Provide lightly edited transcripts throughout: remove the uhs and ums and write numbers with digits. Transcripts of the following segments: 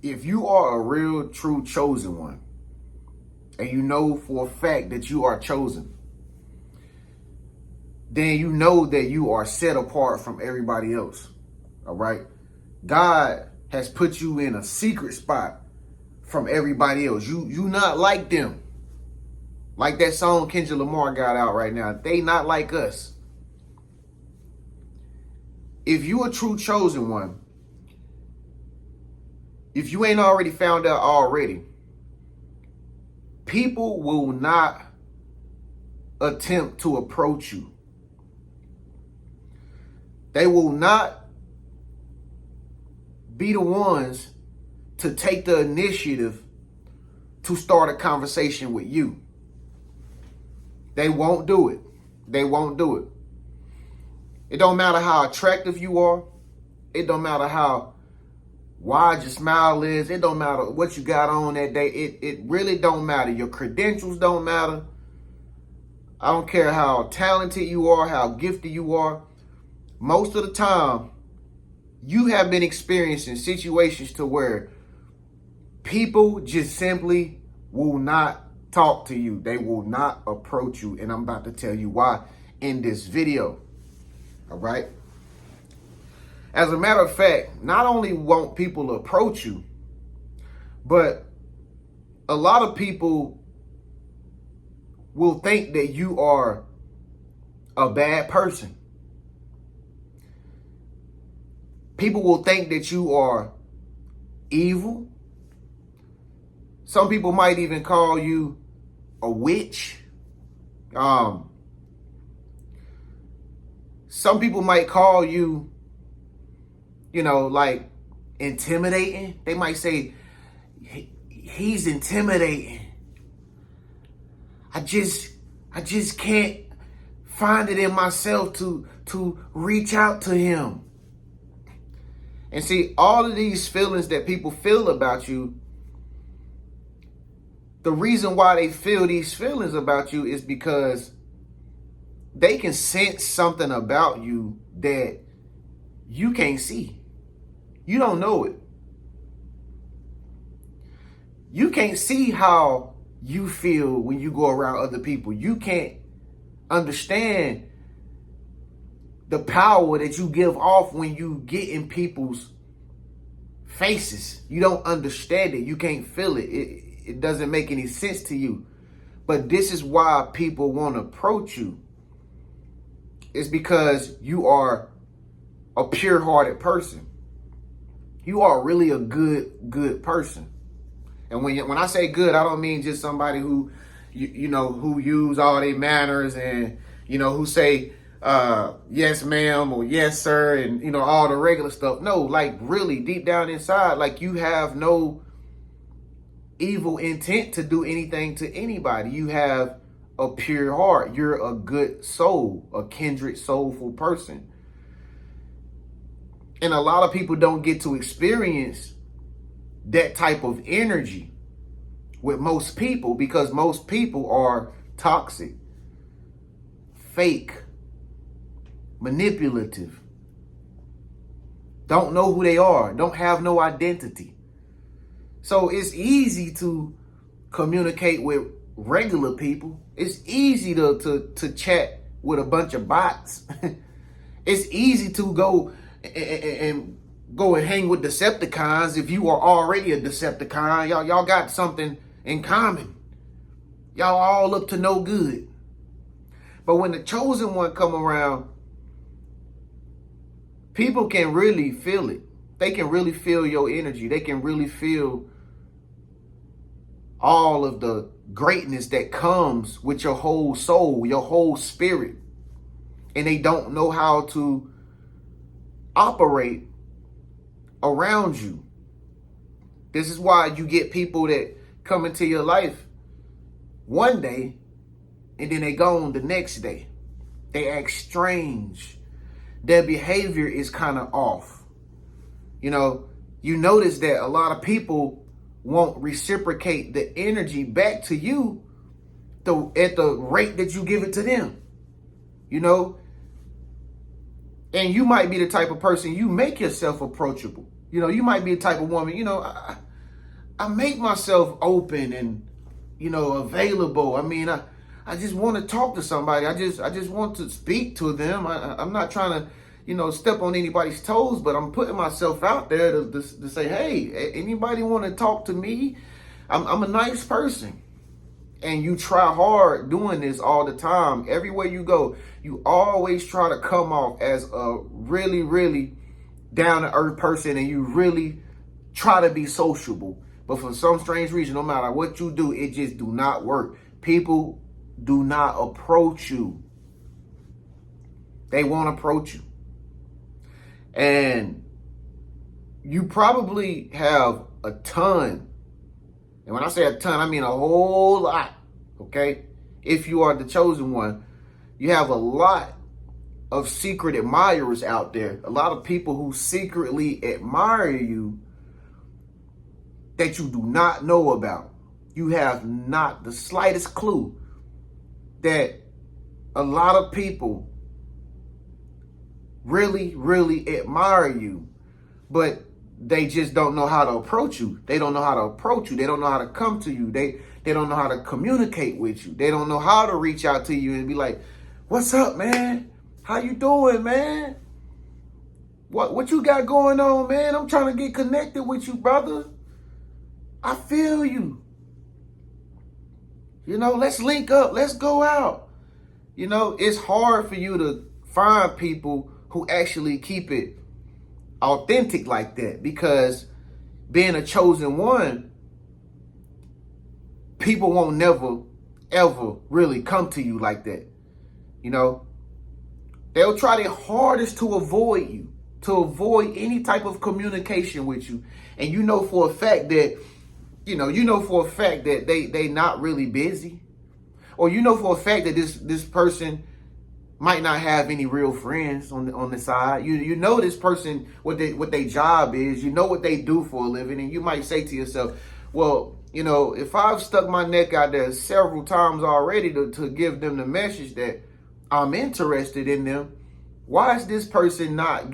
If you are a real, true chosen one, and you know for a fact that you are chosen, then you know that you are set apart from everybody else. All right. God has put you in a secret spot from everybody else. You not like them. Like that song Kendrick Lamar got out right now. They not like us. If you a true chosen one, if you ain't already found out already, people will not attempt to approach you. They will not be the ones to take the initiative to start a conversation with you. They won't do it. They won't do it. It don't matter how attractive you are. It don't matter how wide your smile is. It don't matter what you got on that day. It really don't matter. Your credentials don't matter. I don't care how talented you are, how gifted you are. Most of the time, you have been experiencing situations to where people just simply will not talk to you. They will not approach you. And I'm about to tell you why in this video. All right. As a matter of fact, not only won't people approach you, but a lot of people will think that you are a bad person. People will think that you are evil. Some people might even call you a witch. Some people might call you, like intimidating. They might say, he's intimidating. I just can't find it in myself to reach out to him. And see, all of these feelings that people feel about you, the reason why they feel these feelings about you is because they can sense something about you that you can't see. You don't know it. You can't see how you feel when you go around other people. You can't understand the power that you give off when you get in people's faces. You don't understand it. You can't feel it. It doesn't make any sense to you. But this is why people want to approach you. It's because you are a pure-hearted person. You are really a good person. And when I say good, I don't mean just somebody who, who use all their manners and, who say, yes, ma'am, or yes, sir, and, all the regular stuff. No, like really deep down inside, like you have no evil intent to do anything to anybody. You have a pure heart. You're a good soul, a kindred soulful person. And a lot of people don't get to experience that type of energy with most people because most people are toxic, fake, manipulative, don't know who they are, don't have no identity. So it's easy to communicate with regular people. It's easy to chat with a bunch of bots. It's easy to go and hang with Decepticons if you are already a Decepticon. Y'all got something in common. Y'all all up to no good. But when the chosen one come around, people can really feel it. They can really feel your energy. They can really feel all of the greatness that comes with your whole soul, your whole spirit. And they don't know how to operate around you. This is why you get people that come into your life one day and then they gone the next day. They act strange. Their behavior is kind of off. You notice that a lot of people won't reciprocate the energy back to you at the rate that you give it to them. And you might be the type of person, you make yourself approachable. You might be the type of woman, I make myself open and, available. I mean, I just want to talk to somebody. I just want to speak to them. I'm not trying to, step on anybody's toes, but I'm putting myself out there to say, hey, anybody want to talk to me? I'm a nice person. And you try hard doing this all the time. Everywhere you go, you always try to come off as a really, really down-to-earth person, and you really try to be sociable. But for some strange reason, no matter what you do, it just do not work. People do not approach you. They won't approach you. And you probably have a ton. And when I say a ton, I mean a whole lot, okay? If you are the chosen one, you have a lot of secret admirers out there. A lot of people who secretly admire you that you do not know about. You have not the slightest clue that a lot of people really, really admire you, but they just don't know how to approach you. They don't know how to approach you. They don't know how to come to you. They don't know how to communicate with you. They don't know how to reach out to you and be like, what's up, man? How you doing, man? What you got going on, man? I'm trying to get connected with you, brother. I feel you. Let's link up. Let's go out. It's hard for you to find people who actually keep it authentic like that, because being a chosen one, people won't never, ever really come to you like that. They'll try their hardest to avoid you, to avoid any type of communication with you. And for a fact that, they not really busy. Or for a fact that this person might not have any real friends on the side. This person, what their job is, what they do for a living. And you might say to yourself, well, if I've stuck my neck out there several times already to give them the message that I'm interested in them, why is this person not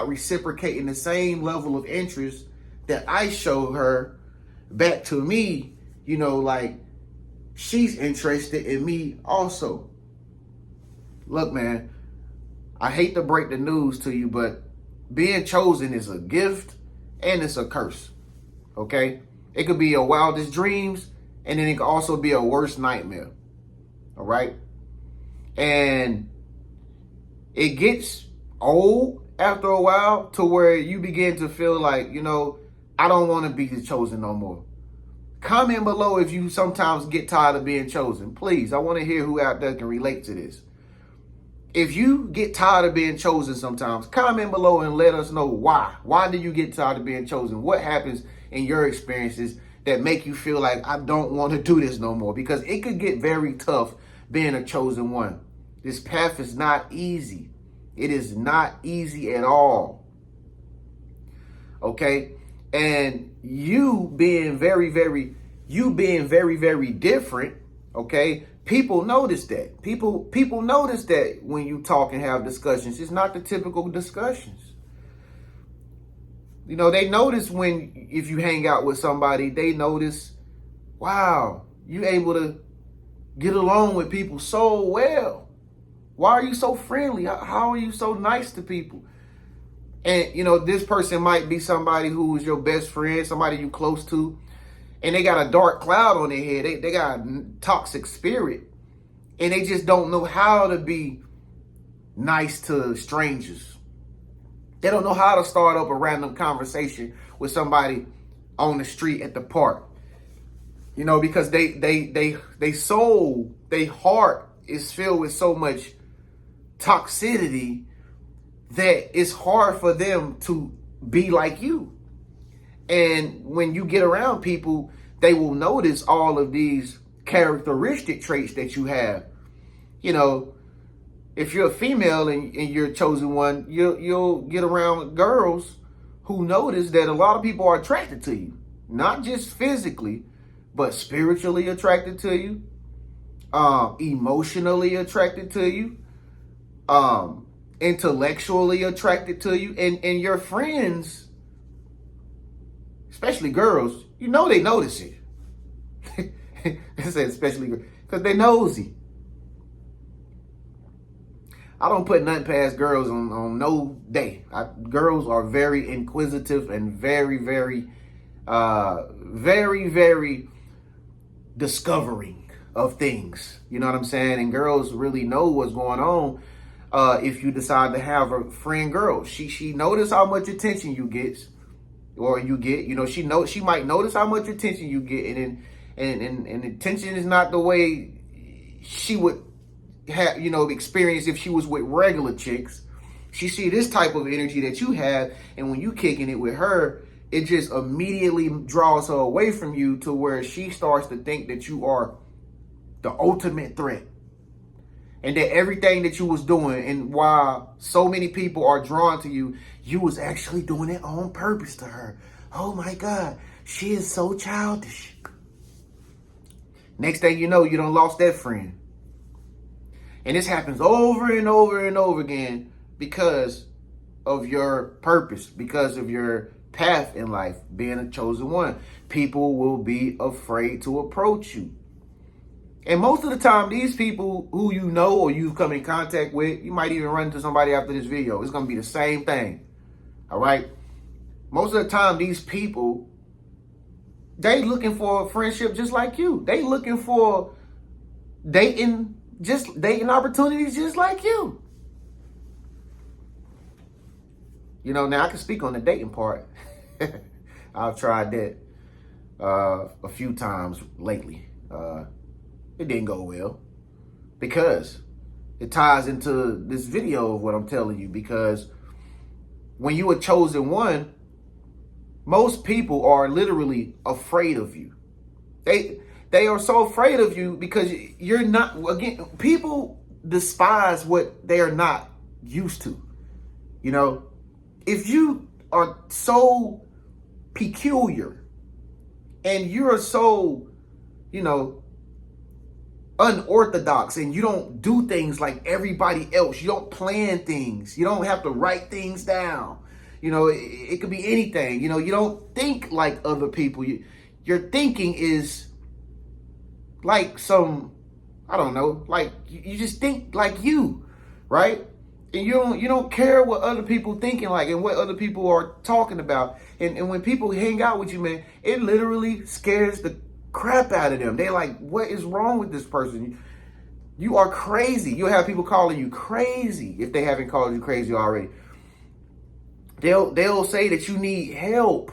reciprocating the same level of interest that I show her back to me? Like she's interested in me also. Look, man, I hate to break the news to you, but being chosen is a gift and it's a curse. Okay? It could be your wildest dreams, and then it could also be a worst nightmare. All right? And it gets old after a while to where you begin to feel like, I don't want to be the chosen no more. Comment below if you sometimes get tired of being chosen. Please, I want to hear who out there can relate to this. If you get tired of being chosen sometimes, comment below and let us know why. Why do you get tired of being chosen? What happens in your experiences that make you feel like I don't want to do this no more? Because it could get very tough being a chosen one. This path is not easy. It is not easy at all. Okay? And you being very, very different, okay? People notice that. People notice that when you talk and have discussions. It's not the typical discussions. They notice if you hang out with somebody, they notice, wow, you able to get along with people so well. Why are you so friendly? How are you so nice to people? And, this person might be somebody who is your best friend, somebody you close to, and they got a dark cloud on their head. They got a toxic spirit, and they just don't know how to be nice to strangers. They don't know how to start up a random conversation with somebody on the street at the park. Because they soul, their heart is filled with so much toxicity that it's hard for them to be like you. And when you get around people, they will notice all of these characteristic traits that you have. If you're a female and you're a chosen one, you'll get around girls who notice that a lot of people are attracted to you. Not just physically, but spiritually attracted to you, emotionally attracted to you, intellectually attracted to you, and your friends, especially girls, You know they notice it. I said especially because they nosy. I don't put nothing past girls on no day. Girls are very inquisitive and very, very, very discovering of things. You know what I'm saying? And girls really know what's going on. If you decide to have a friend girl, she notice how much attention you get, or you get. You know, she might notice how much attention you get, and attention is not the way she would have, experience if she was with regular chicks. She see this type of energy that you have, and when you kicking it with her, it just immediately draws her away from you to where she starts to think that you are the ultimate threat. And that everything that you was doing, and while so many people are drawn to you, you was actually doing it on purpose to her. Oh my God, she is so childish. Next thing you know, you done lost that friend. And this happens over and over and over again because of your purpose, because of your path in life, being a chosen one. People will be afraid to approach you. And most of the time, these people who you know or you've come in contact with, you might even run into somebody after this video. It's going to be the same thing. All right? Most of the time, these people, they looking for a friendship just like you. They looking for dating opportunities just like you. You know, now I can speak on the dating part. I've tried that a few times lately. It didn't go well because it ties into this video of what I'm telling you. Because when you are chosen one, most people are literally afraid of you. They are so afraid of you because you're not, again, people despise what they are not used to. You know, if you are so peculiar and you're so, unorthodox, and you don't do things like everybody else, you don't plan things, you don't have to write things down. It could be anything. You don't think like other people. Your thinking is like I don't know, like you just think like you, right? And you don't care what other people thinking like and what other people are talking about. And when people hang out with you, man, it literally scares the crap out of them. They like, what is wrong with this person? You are crazy. You'll have people calling you crazy if they haven't called you crazy already. They'll say that you need help.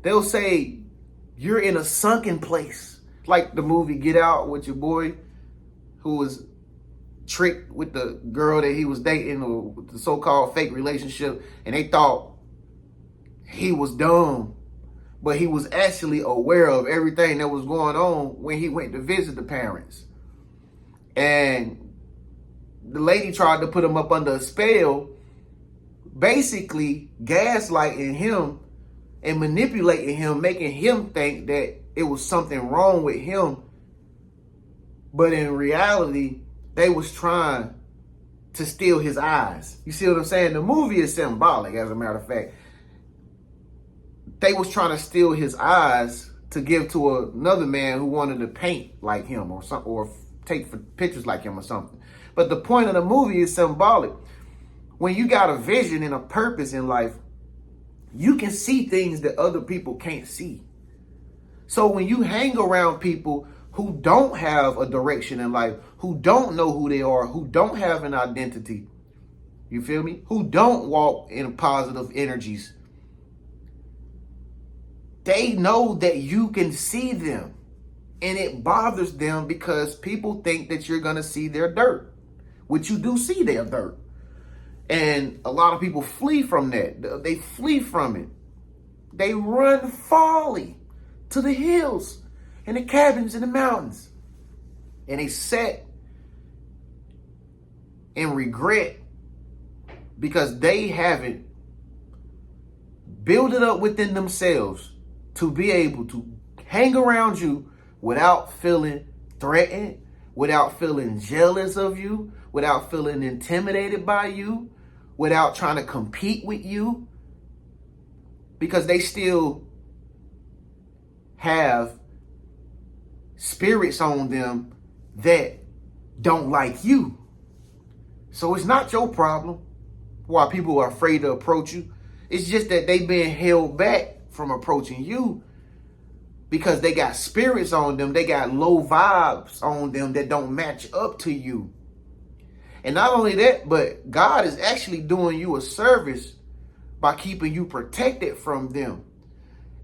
They'll say you're in a sunken place. Like the movie Get Out with your boy who was tricked with the girl that he was dating, or with the so-called fake relationship, and they thought he was dumb, but he was actually aware of everything that was going on when he went to visit the parents. And the lady tried to put him up under a spell, basically gaslighting him and manipulating him, making him think that it was something wrong with him. But in reality, they was trying to steal his eyes. You see what I'm saying? The movie is symbolic, as a matter of fact. They was trying to steal his eyes to give to another man who wanted to paint like him or something, or take pictures like him or something. But the point of the movie is symbolic. When you got a vision and a purpose in life, you can see things that other people can't see. So when you hang around people who don't have a direction in life, who don't know who they are, who don't have an identity, you feel me? Who don't walk in positive energies, they know that you can see them. And it bothers them because people think that you're going to see their dirt, which you do see their dirt. And a lot of people flee from that. They flee from it. They run folly to the hills and the cabins in the mountains. And they sit in regret because they haven't built it up within themselves to be able to hang around you without feeling threatened, without feeling jealous of you, without feeling intimidated by you, without trying to compete with you, because they still have spirits on them that don't like you. So it's not your problem why people are afraid to approach you. It's just that they being held back from approaching you because they got spirits on them. They got low vibes on them that don't match up to you. And not only that, but God is actually doing you a service by keeping you protected from them.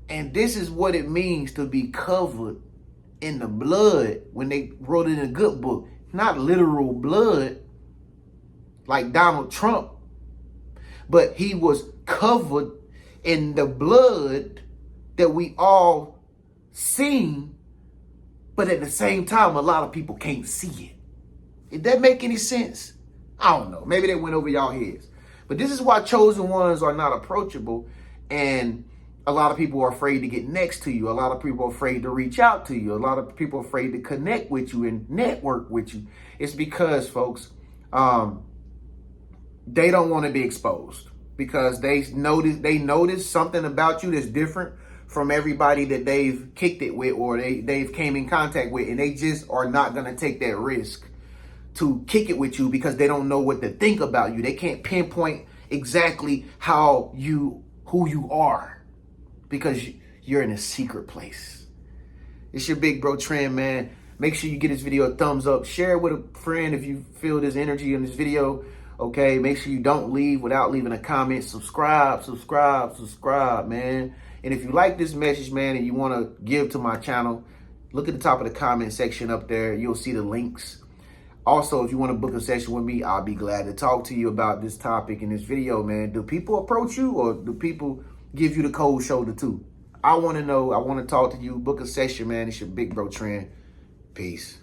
And this is what it means to be covered in the blood when they wrote it in a good book. Not literal blood like Donald Trump, but he was covered in the blood that we all seen, but at the same time, a lot of people can't see it. Did that make any sense? I don't know. Maybe they went over y'all heads. But this is why chosen ones are not approachable, and a lot of people are afraid to get next to you. A lot of people are afraid to reach out to you. A lot of people are afraid to connect with you and network with you. It's because, folks, they don't want to be exposed because they notice something about you that's different from everybody that they've kicked it with or they've came in contact with, and they just are not going to take that risk to kick it with you because they don't know what to think about you. They can't pinpoint exactly who you are because you're in a secret place. It's your big bro TREN, man. Make sure you give this video a thumbs up. Share it with a friend if you feel there's energy in this video. Okay, make sure you don't leave without leaving a comment. Subscribe, man. And if you like this message, man, and you want to give to my channel, look at the top of the comment section up there. You'll see the links. Also, if you want to book a session with me, I'll be glad to talk to you about this topic in this video, man. Do people approach you or do people give you the cold shoulder too? I want to know. I want to talk to you. Book a session, man. It's your big bro TREN. Peace.